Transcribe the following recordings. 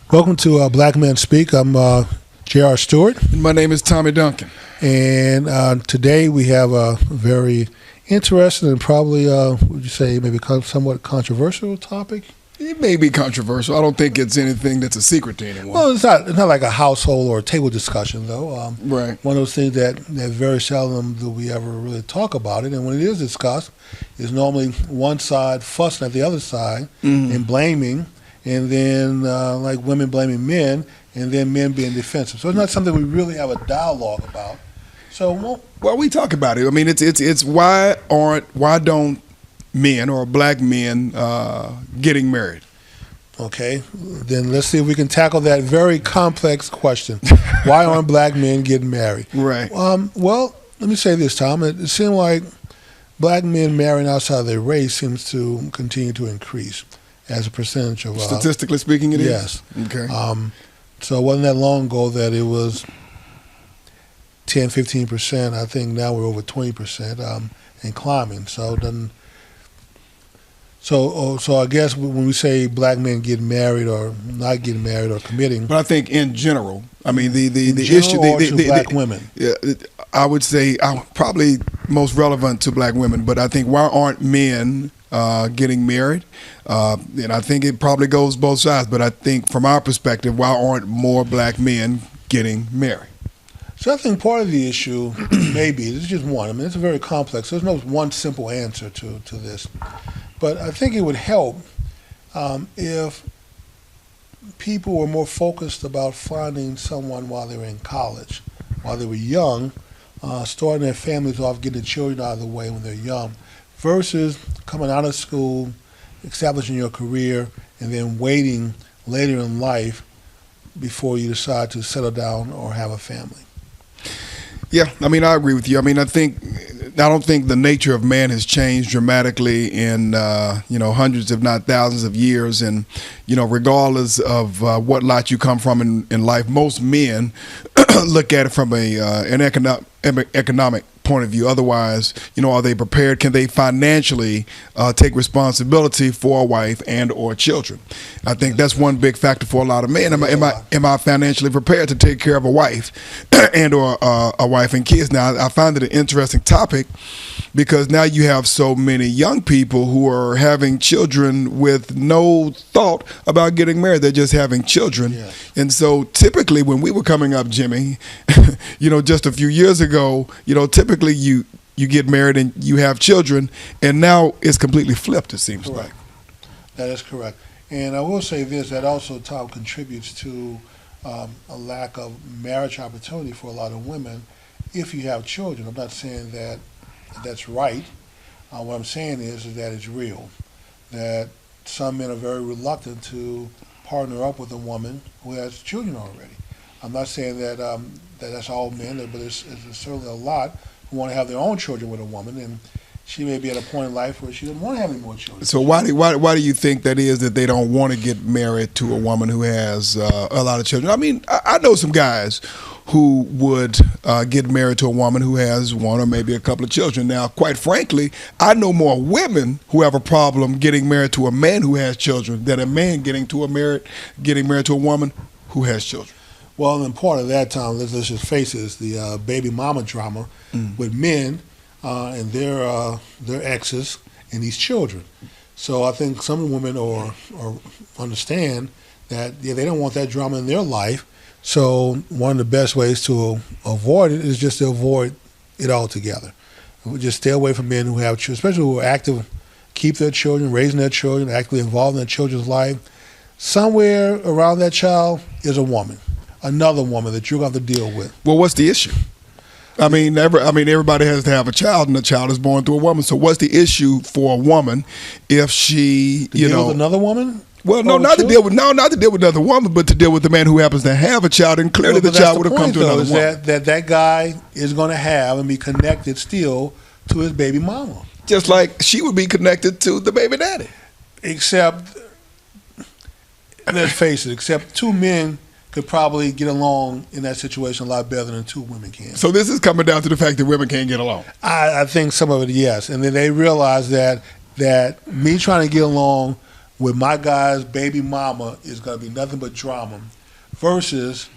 Welcome to Black Men Speak. I'm JR Stewart. My name is Tommy Duncan. And today we have a very interesting and probably, would you say, maybe somewhat controversial topic? It may be controversial. I don't think it's anything that's a secret to anyone. Well, it's not like a household or a table discussion, though. Right. One of those things that very seldom do we ever really talk about it. And when it is discussed, it's normally one side fussing at the other side and blaming, and then like women blaming men, and then men being defensive. So it's not something we really have a dialogue about. So well, we talk about it. I mean, it's why don't men or black men getting married? Okay, then let's see if we can tackle that very complex question. Why aren't black men getting married? Right. Well, let me say this, Tom. It seems like black men marrying outside of their race seems to continue to increase as a percentage of... Statistically speaking, it is? Yes. Okay. So it wasn't that long ago that it was 10, 15%. I think now we're over 20% and climbing. So it doesn't... So I guess when we say black men getting married or not getting married or committing, but I think in general, I mean the issue to black women. Yeah, I would say probably most relevant to black women. But I think why aren't men getting married? And I think it probably goes both sides. But I think from our perspective, why aren't more black men getting married? So I think part of the issue, maybe, it's just one. I mean, it's very complex. There's no one simple answer to this. But I think it would help if people were more focused about finding someone while they were in college, while they were young, starting their families off, getting the children out of the way when they're young, versus coming out of school, establishing your career, and then waiting later in life before you decide to settle down or have a family. Yeah, I mean, I agree with you. I mean, I don't think the nature of man has changed dramatically in hundreds, if not thousands, of years. And regardless of what lot you come from in life, most men look at it from an economic point of view. Otherwise, are they prepared? Can they financially take responsibility for a wife and or children? I think that's one big factor for a lot of men. Am I financially prepared to take care of a wife and or a wife and kids? Now, I find it an interesting topic because now you have so many young people who are having children with no thought about getting married. They're just having children. Yeah. And so typically when we were coming up, Jimmy, just a few years ago, typically you get married and you have children, and now it's completely flipped, it seems like. That is correct. And I will say this, that also, Tom, contributes to a lack of marriage opportunity for a lot of women if you have children. I'm not saying that that's right. What I'm saying is that it's real, that some men are very reluctant to partner up with a woman who has children already. I'm not saying that that's all men, but it's certainly a lot who want to have their own children with a woman, and she may be at a point in life where she doesn't want to have any more children. So why do you think that is, that they don't want to get married to a woman who has a lot of children? I mean, I know some guys who would get married to a woman who has one or maybe a couple of children. Now, quite frankly, I know more women who have a problem getting married to a man who has children than a man getting married to a woman who has children. Well, and part of that, Tom, let's just face it, is the baby mama drama with men and their exes and these children. So I think some women or understand that they don't want that drama in their life. So one of the best ways to avoid it is just to avoid it altogether. Just stay away from men who have children, especially who are active, keep their children, raising their children, actively involved in their children's life. Somewhere around that child is a woman. Another woman that you're going to have to deal with. Well, what's the issue? I mean, everybody has to have a child, and the child is born to a woman. So, what's the issue for a woman if she, deal with another woman? Well, no, not to deal with another woman, but to deal with the man who happens to have a child, and clearly the child would have come to another woman. That guy is going to have and be connected still to his baby mama, just like she would be connected to the baby daddy. Except, let's face it, except two men could probably get along in that situation a lot better than two women can. So this is coming down to the fact that women can't get along. I think some of it, yes. And then they realize that me trying to get along with my guy's baby mama is going to be nothing but drama, versus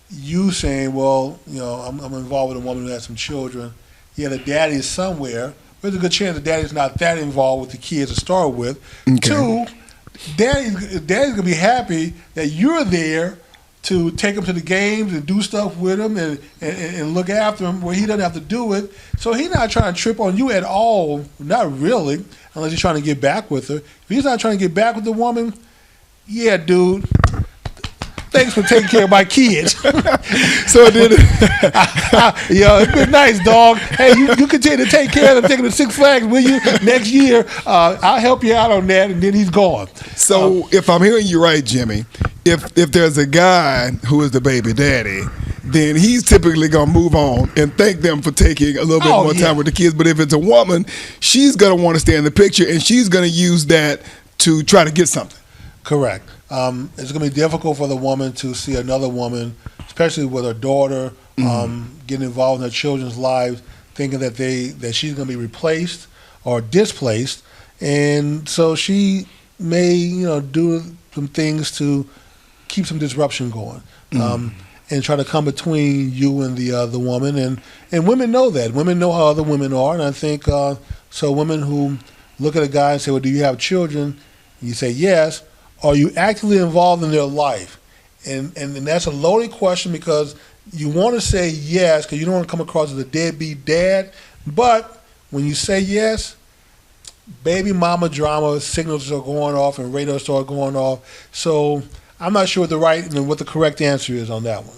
you saying, well, I'm involved with a woman who has some children. Yeah, the daddy is somewhere. There's a good chance the daddy's not that involved with the kids to start with. Okay. Two, daddy's going to be happy that you're there to take him to the games and do stuff with him and look after him where he doesn't have to do it. So he's not trying to trip on you at all, not really, unless he's trying to get back with her. If he's not trying to get back with the woman, yeah, dude, thanks for taking care of my kids. So it did. It's been nice, dog. Hey, you continue to take care of them, taking the Six Flags, will you? Next year, I'll help you out on that, and then he's gone. So if I'm hearing you right, Jimmy, if there's a guy who is the baby daddy, then he's typically going to move on and thank them for taking a little bit more time with the kids. But if it's a woman, she's going to want to stay in the picture, and she's going to use that to try to get something. Correct. It's going to be difficult for the woman to see another woman, especially with her daughter, getting involved in her children's lives, thinking that she's going to be replaced or displaced, and so she may do some things to keep some disruption going, and try to come between you and the woman, and women know that. Women know how other women are, and I think so. Women who look at a guy and say, "Well, do you have children?" And you say, "Yes." Are you actively involved in their life? And that's a loaded question, because you want to say yes because you don't want to come across as a deadbeat dad. But when you say yes, baby mama drama signals are going off and radars start going off. So I'm not sure what the correct answer is on that one.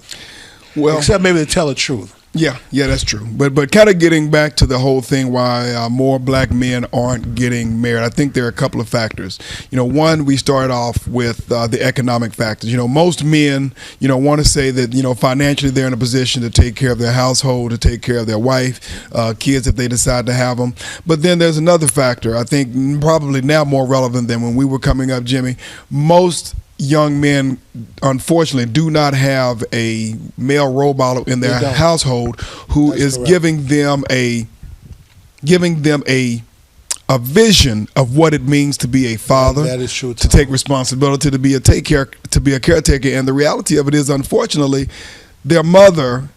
Well, except maybe to tell the truth. Yeah, that's true. But kind of getting back to the whole thing why more black men aren't getting married, I think there are a couple of factors. One, we start off with the economic factors. Most men, want to say that, financially they're in a position to take care of their household, to take care of their wife, kids if they decide to have them. But then there's another factor, I think probably now more relevant than when we were coming up, Jimmy. Most young men, unfortunately, do not have a male role model in their household who is giving them a vision of what it means to be a father, that is true, to take responsibility, to be a caretaker. And the reality of it is, unfortunately, their mother,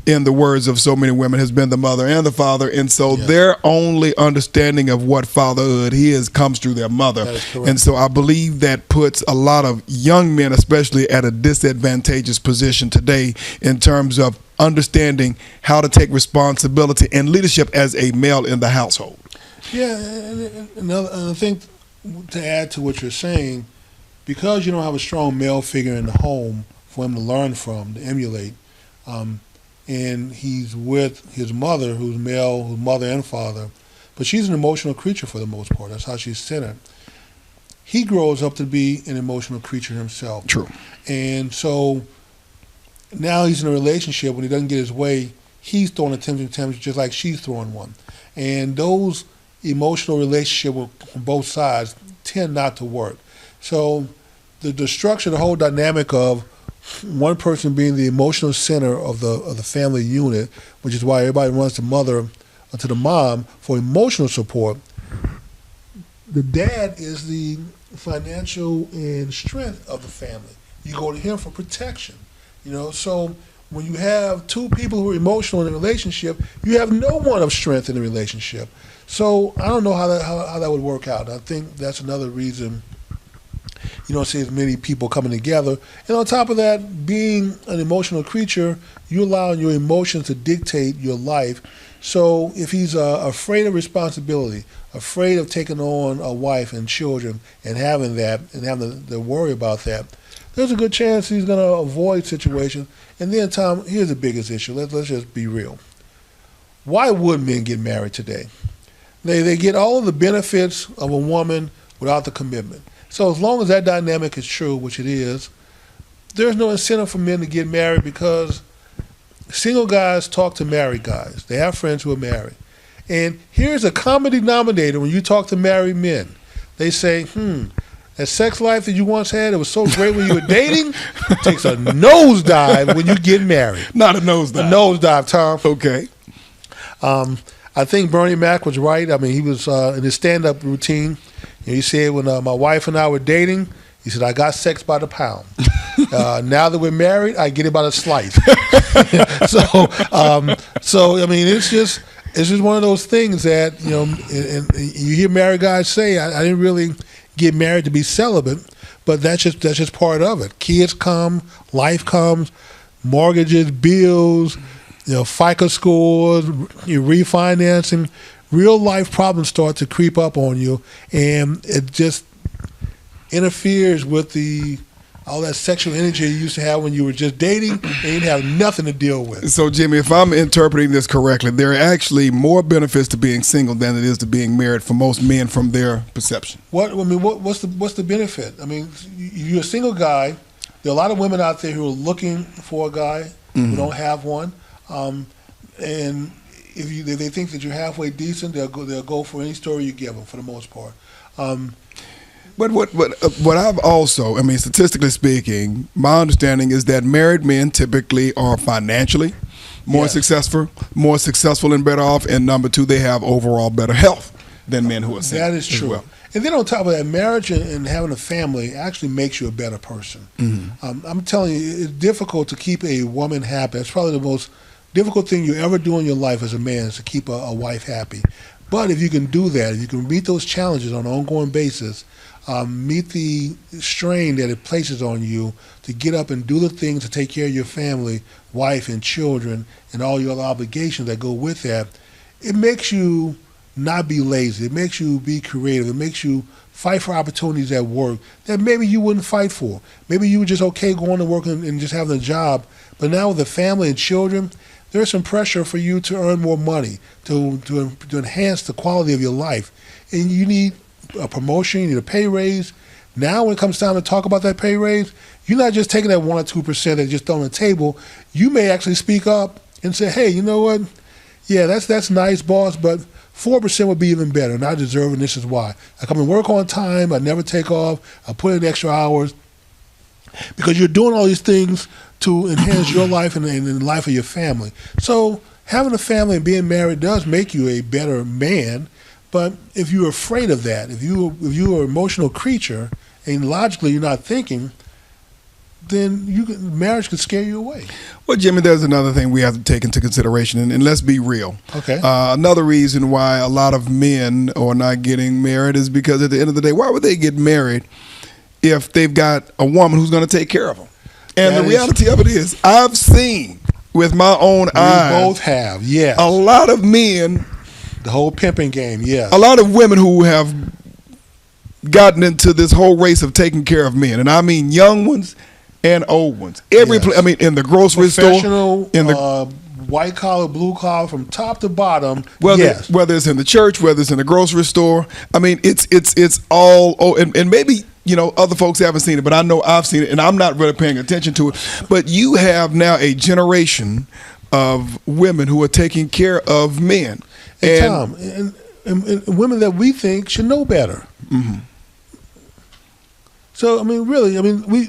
in the words of so many women, has been the mother and the father, and so their only understanding of what fatherhood is comes through their mother. That is correct. And so I believe that puts a lot of young men, especially, at a disadvantageous position today in terms of understanding how to take responsibility and leadership as a male in the household. Yeah, and I think to add to what you're saying, because you don't have a strong male figure in the home for him to learn from, to emulate, and he's with his mother, who's male, who's mother and father, but she's an emotional creature for the most part. That's how she's centered. He grows up to be an emotional creature himself. True. And so now he's in a relationship. When he doesn't get his way, he's throwing a temper just like she's throwing one. And those emotional relationships on both sides tend not to work. So the structure, the whole dynamic of one person being the emotional center of the family unit, which is why everybody runs to mother or to the mom for emotional support. The dad is the financial and strength of the family. You go to him for protection. So when you have two people who are emotional in a relationship, you have no one of strength in the relationship. So I don't know how that would work out. I think that's another reason you don't see as many people coming together. And on top of that, being an emotional creature, you allow your emotions to dictate your life. So if he's afraid of responsibility, afraid of taking on a wife and children and having that and having to worry about that, there's a good chance he's going to avoid situations. And then, Tom, here's the biggest issue. Let's just be real. Why would men get married today? They get all of the benefits of a woman without the commitment. So as long as that dynamic is true, which it is, there's no incentive for men to get married, because single guys talk to married guys. They have friends who are married. And here's a common denominator when you talk to married men. They say, that sex life that you once had, it was so great when you were dating, takes a nosedive when you get married. Not a nosedive. A nosedive, Tom. Okay. I think Bernie Mac was right. I mean, he was in his stand-up routine. He said when my wife and I were dating, he said, I got sex by the pound. Now that we're married, I get it by the slice. So I mean, it's just one of those things that, you know, and you hear married guys say, I didn't really get married to be celibate, but that's just part of it. Kids come, life comes, mortgages, bills, you know, FICO scores, you refinancing, real life problems start to creep up on you, and it just interferes with all that sexual energy you used to have when you were just dating and you didn't have nothing to deal with. So, Jimmy, if I'm interpreting this correctly, there are actually more benefits to being single than it is to being married for most men from their perception. What's the benefit? I mean, you're a single guy. There are a lot of women out there who are looking for a guy who don't have one, and if they think that you're halfway decent, they'll go for any story you give them for the most part. But what I've also, I mean, statistically speaking, my understanding is that married men typically are financially more successful and better off, and number two, they have overall better health than men who are single. That is true. Well. And then on top of that, marriage and having a family actually makes you a better person. I'm telling you, it's difficult to keep a woman happy. It's probably the most difficult thing you ever do in your life as a man is to keep a wife happy. But if you can do that, if you can meet those challenges on an ongoing basis, meet the strain that it places on you to get up and do the things to take care of your family, wife and children, and all your other obligations that go with that, it makes you not be lazy. It makes you be creative. It makes you fight for opportunities at work that maybe you wouldn't fight for. Maybe you were just okay going to work and just having a job, but now with a family and children, there's some pressure for you to earn more money, to enhance the quality of your life. And you need a promotion, you need a pay raise. Now when it comes time to talk about that pay raise, you're not just taking that 1 or 2% that just on the table. You may actually speak up and say, hey, you know what? Yeah, that's nice, boss, but 4% would be even better, and I deserve it, and this is why. I come and work on time, I never take off, I put in extra hours, because you're doing all these things to enhance your life and the life of your family. So having a family and being married does make you a better man, but if you're afraid of that, if you're an emotional creature and logically you're not thinking, then marriage could scare you away. Well, Jimmy, there's another thing we have to take into consideration, and let's be real. Okay. Another reason why a lot of men are not getting married is because at the end of the day, why would they get married if they've got a woman who's going to take care of them? And the reality of it is, I've seen with my own eyes. We both have, yes. A lot of men. The whole pimping game, yes. A lot of women who have gotten into this whole race of taking care of men, and I mean young ones and old ones. I mean, in the grocery store, in the white collar, blue collar, from top to bottom. Whether it's in the church, whether it's in the grocery store. I mean, it's all. Oh, and maybe other folks haven't seen it, but I know I've seen it, and I'm not really paying attention to it. But you have now a generation of women who are taking care of men, and women that we think should know better. Mm-hmm. So I mean, really,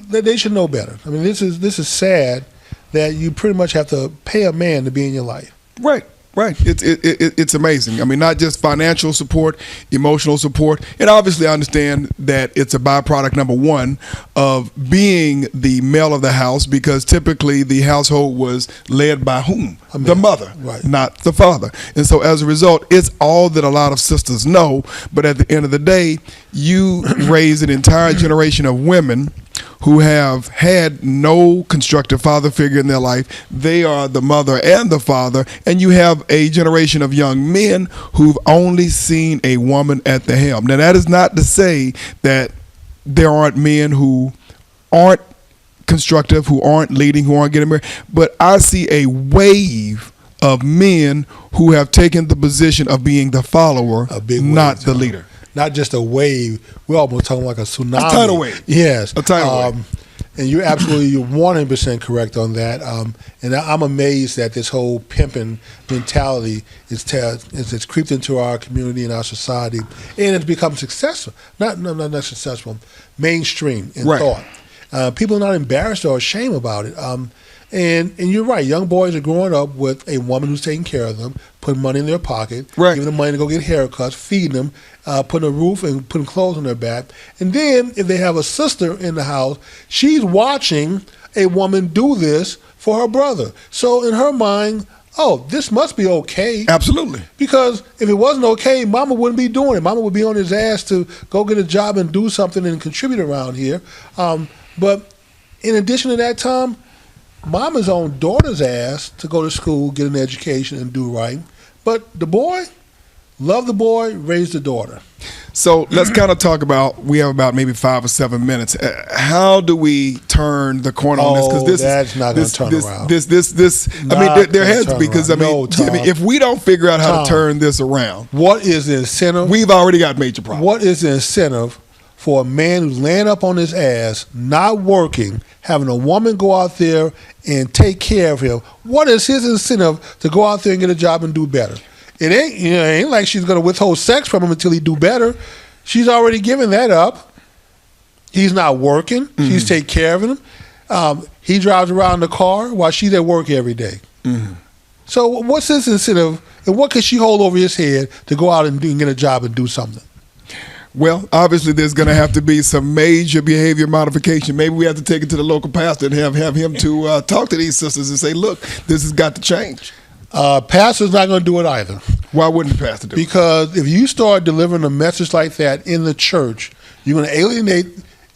they should know better. I mean, this is sad that you pretty much have to pay a man to be in your life. Right. It's amazing. I mean, not just financial support, emotional support, and obviously I understand that it's a byproduct, number one, of being the male of the house, because typically the household was led by whom? The mother, right, not the father. And so as a result, it's all that a lot of sisters know. But at the end of the day, you raise an entire generation of women who have had no constructive father figure in their life. They are the mother and the father, and you have a generation of young men who've only seen a woman at the helm. Now, that is not to say that there aren't men who aren't constructive, who aren't leading, who aren't getting married, but I see a wave of men who have taken the position of being the follower, not the leader. Not just a wave. We're almost talking like a tsunami. A tidal wave. Yes. A tidal wave. And you're 100% correct on that. And I'm amazed that this whole pimping mentality it's creeped into our community and our society, and it's become successful. Not successful, mainstream in thought. People are not embarrassed or ashamed about it. And you're right. Young boys are growing up with a woman who's taking care of them, putting money in their pocket, Right. giving them money to go get haircuts, feeding them, putting a roof and putting clothes on their back. And then if they have a sister in the house, she's watching a woman do this for her brother. So in her mind, oh, this must be okay. Absolutely. Because if it wasn't okay, Mama wouldn't be doing it. Mama would be on his ass to go get a job and do something and contribute around here. But in addition to that, Tom, Mama's on daughter's ass to go to school, get an education, and do right. But the boy, love the boy, raise the daughter. So let's kind of talk about, we have about maybe 5 or 7 minutes. How do we turn the corner on this? Because that's not going to turn around. There has to be, because if we don't figure out how to turn this around. What is the incentive? We've already got major problems. What is the incentive for a man who's laying up on his ass, not working, having a woman go out there and take care of him? What is his incentive to go out there and get a job and do better? It ain't like she's going to withhold sex from him until he do better. She's already given that up. He's not working. Mm-hmm. She's taking care of him. He drives around the car while she's at work every day. Mm-hmm. So what's his incentive, and what can she hold over his head to go out and get a job and do something? Well, obviously there's going to have to be some major behavior modification. Maybe we have to take it to the local pastor and have him to talk to these sisters and say, look, this has got to change. Pastor's not going to do it either. Why wouldn't the pastor do it? Because if you start delivering a message like that in the church, you're going to alienate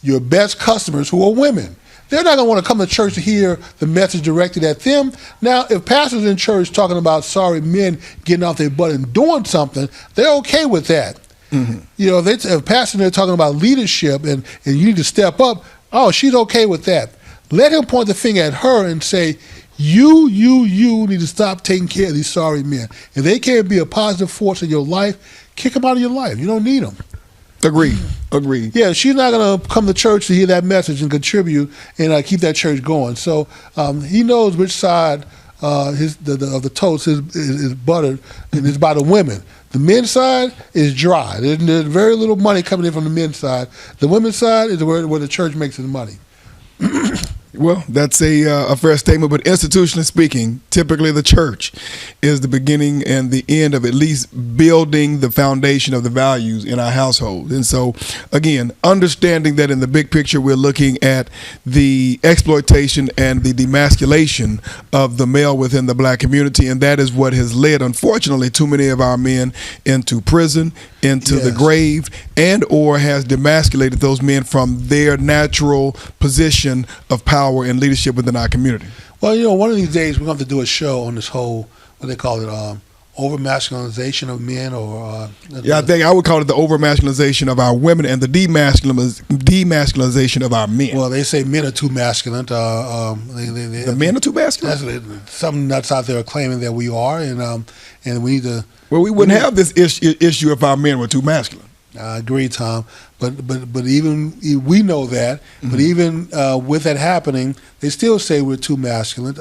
your best customers, who are women. They're not going to want to come to church to hear the message directed at them. Now, if pastors in church talking about sorry men getting off their butt and doing something, they're okay with that. Mm-hmm. You know, if pastors are talking about leadership and you need to step up, oh, she's okay with that. Let him point the finger at her and say, you need to stop taking care of these sorry men. If they can't be a positive force in your life, kick them out of your life. You don't need them. Agreed. Yeah, she's not going to come to church to hear that message and contribute and keep that church going. So he knows which side of the toast is buttered, and it's by the women. The men's side is dry. There's very little money coming in from the men's side. The women's side is where the church makes its money. Well, that's a fair statement, but institutionally speaking, typically the church is the beginning and the end of at least building the foundation of the values in our household. And so, again, understanding that in the big picture, we're looking at the exploitation and the demasculation of the male within the black community, and that is what has led, unfortunately, too many of our men into prison, into the grave, and or has demasculated those men from their natural position of power and leadership within our community. Well, you know, one of these days we're going to have to do a show on this whole, what they call it, over-masculinization of men, or I think I would call it the over-masculinization of our women and the demasculinization of our men. Well, they say men are too masculine. The men are too masculine? Some nuts out there are claiming that we are, and we need to... Well, we wouldn't have this issue if our men were too masculine. I agree, Tom. But even we know that. Mm-hmm. But even with that happening, they still say we're too masculine.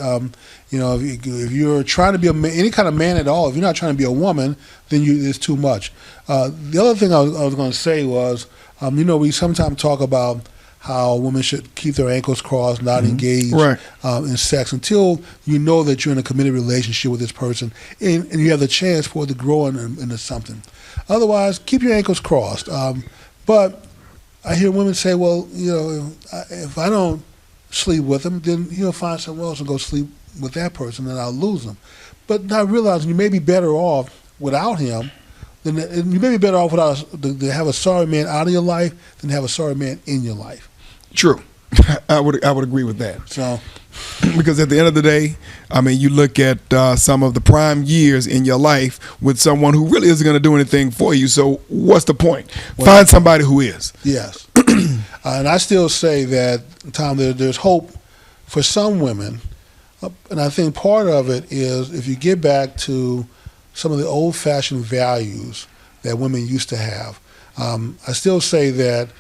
You know, if you're trying to be any kind of man at all, if you're not trying to be a woman, then it's too much. The other thing I was going to say was, you know, we sometimes talk about how women should keep their ankles crossed, not engage in sex until you know that you're in a committed relationship with this person and you have the chance for it to grow into something. Otherwise, keep your ankles crossed. But I hear women say, well, you know, if I don't sleep with him, then he'll find someone else and go sleep with that person and I'll lose him. But not realizing you may be better off without him, you may be better off to have a sorry man out of your life than to have a sorry man in your life. True. I would agree with that. So, because at the end of the day, I mean, you look at some of the prime years in your life with someone who really isn't going to do anything for you. So what's the point? Find somebody who is. Yes. And I still say that, Tom, there's hope for some women. And I think part of it is if you get back to some of the old-fashioned values that women used to have. I still say that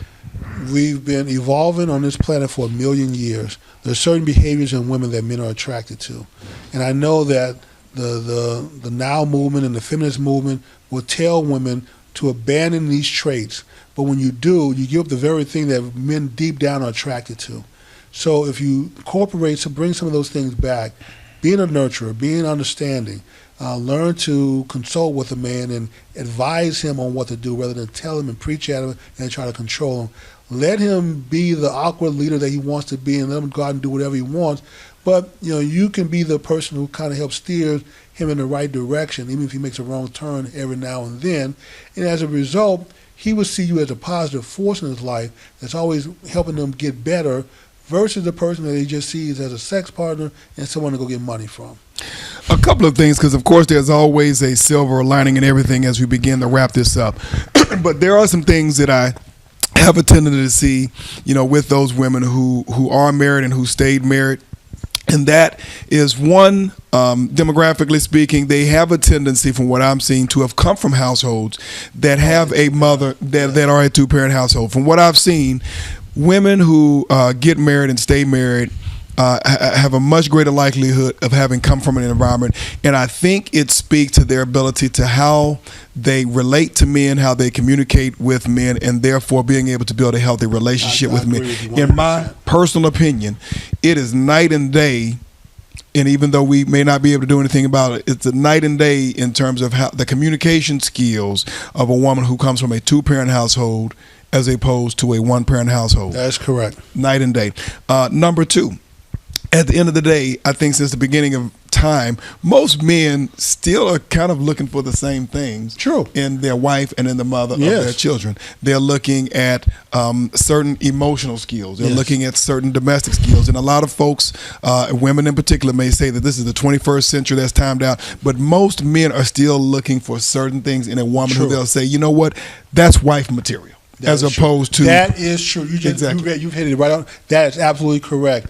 we've been evolving on this planet for 1 million years. There's certain behaviors in women that men are attracted to. And I know that the now movement and the feminist movement will tell women to abandon these traits. But when you do, you give up the very thing that men deep down are attracted to. So if you incorporate, bring some of those things back, being a nurturer, being understanding, learn to consult with a man and advise him on what to do rather than tell him and preach at him and try to control him. Let him be the awkward leader that he wants to be, and let him go out and do whatever he wants. But you can be the person who kind of helps steer him in the right direction, even if he makes a wrong turn every now and then. And as a result, he will see you as a positive force in his life that's always helping him get better, versus the person that he just sees as a sex partner and someone to go get money from. A couple of things, because of course there's always a silver lining in everything as we begin to wrap this up. But there are some things that I have a tendency to see, with those women who are married and who stayed married. And that is one, demographically speaking, they have a tendency, from what I'm seeing, to have come from households that have a mother that are a two-parent household. From what I've seen, women who get married and stay married have a much greater likelihood of having come from an environment, and I think it speaks to their ability to how they relate to men, how they communicate with men, and therefore being able to build a healthy relationship with men. In my personal opinion, it is night and day. And even though we may not be able to do anything about it, it's a night and day in terms of how the communication skills of a woman who comes from a two-parent household as opposed to a one-parent household. That's correct. Night and day. Number two, at the end of the day, I think since the beginning of time, most men still are kind of looking for the same things. True. In their wife and in the mother of their children. They're looking at certain emotional skills. They're looking at certain domestic skills. And a lot of folks, women in particular, may say that this is the 21st century, that's timed out. But most men are still looking for certain things in a woman who they'll say, you know what, that's wife material. As opposed to... That is true. You've hit it right on. That is absolutely correct.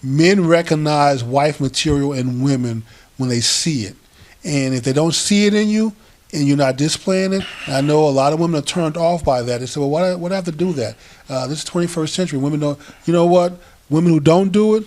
Men recognize wife material in women when they see it. And if they don't see it in you and you're not displaying it, I know a lot of women are turned off by that. They say, well, why do I have to do that? This is 21st century. Women don't, you know what? Women who don't do it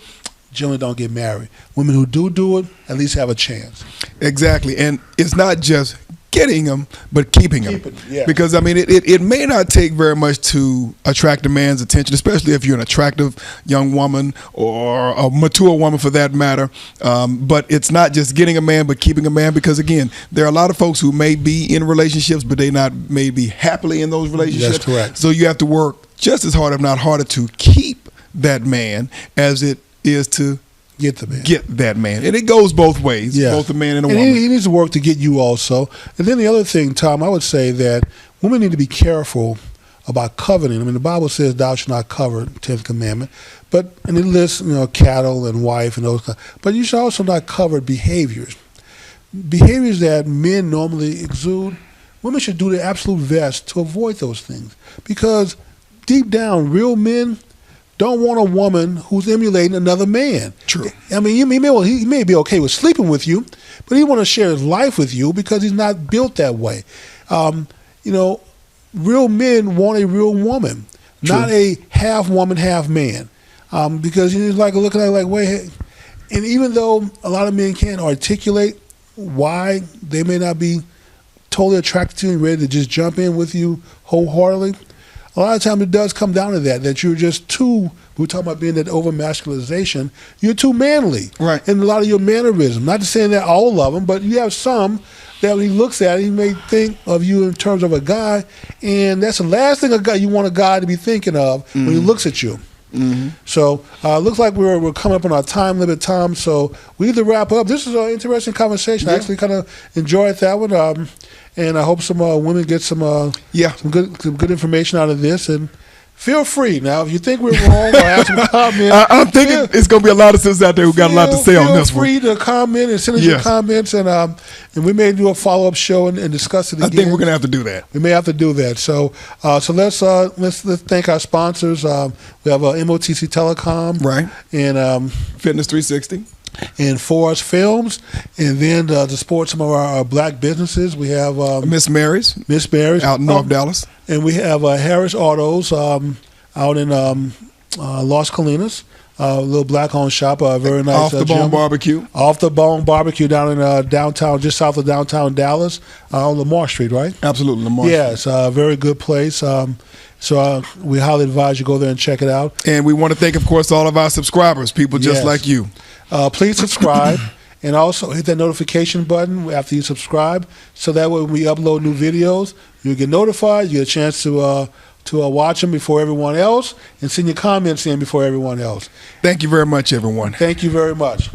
generally don't get married. Women who do it at least have a chance. Exactly. And it's not just getting them, but keeping them. Because, I mean, it may not take very much to attract a man's attention, especially if you're an attractive young woman or a mature woman for that matter. But it's not just getting a man, but keeping a man, because, again, there are a lot of folks who may be in relationships, but they not may be happily in those relationships. That's correct. So you have to work just as hard, if not harder, to keep that man as it is to get that man. And it goes both ways, both a man and a woman. He needs to work to get you also. And then the other thing, Tom, I would say that women need to be careful about coveting. I mean, the Bible says thou shalt not covet, 10th commandment. And it lists, cattle and wife and those kinds. But you should also not covet behaviors. Behaviors that men normally exude, women should do their absolute best to avoid those things. Because deep down, real men don't want a woman who's emulating another man. True. I mean, he may be okay with sleeping with you, but he want to share his life with you because he's not built that way. Real men want a real woman, not a half woman, half man. Because he's like looking at it like, wait. And even though a lot of men can't articulate why they may not be totally attracted to you and ready to just jump in with you wholeheartedly, a lot of times it does come down to that you're just too, we're talking about being that over-masculinization, you're too manly. Right. And a lot of your mannerisms, not to say that all of them, but you have some that when he looks at it, he may think of you in terms of a guy, and that's the last thing you want a guy to be thinking of when he looks at you. Mm-hmm. So looks like we're coming up on our time limit, Tom, so we need to wrap up. This is an interesting conversation. I actually kind of enjoyed that one. And I hope some women get some good information out of this. And feel free. Now, if you think we're wrong or have some comments. I'm thinking it's going to be a lot of sisters out there who got a lot to say on this one. Feel free to comment and send us your comments. And we may do a follow-up show and discuss it again. I think we're going to have to do that. We may have to do that. So let's thank our sponsors. We have MOTC Telecom. Right. And Fitness 360. And Forest Films, and then to support some of our black businesses, we have Miss Mary's out in North Dallas, and we have Harris Autos out in Las Colinas. little black-owned shop, a very nice Off the Bone Barbecue. Off the Bone Barbecue down in downtown, just south of downtown Dallas, on Lamar Street, right? Absolutely, Lamar. Yeah, it's a very good place. So we highly advise you go there and check it out. And we want to thank, of course, all of our subscribers, people just like you. Please subscribe. And also hit that notification button after you subscribe, so that way when we upload new videos, you get notified. You get a chance to watch them before everyone else, and send your comments in before everyone else. Thank you very much, everyone. Thank you very much.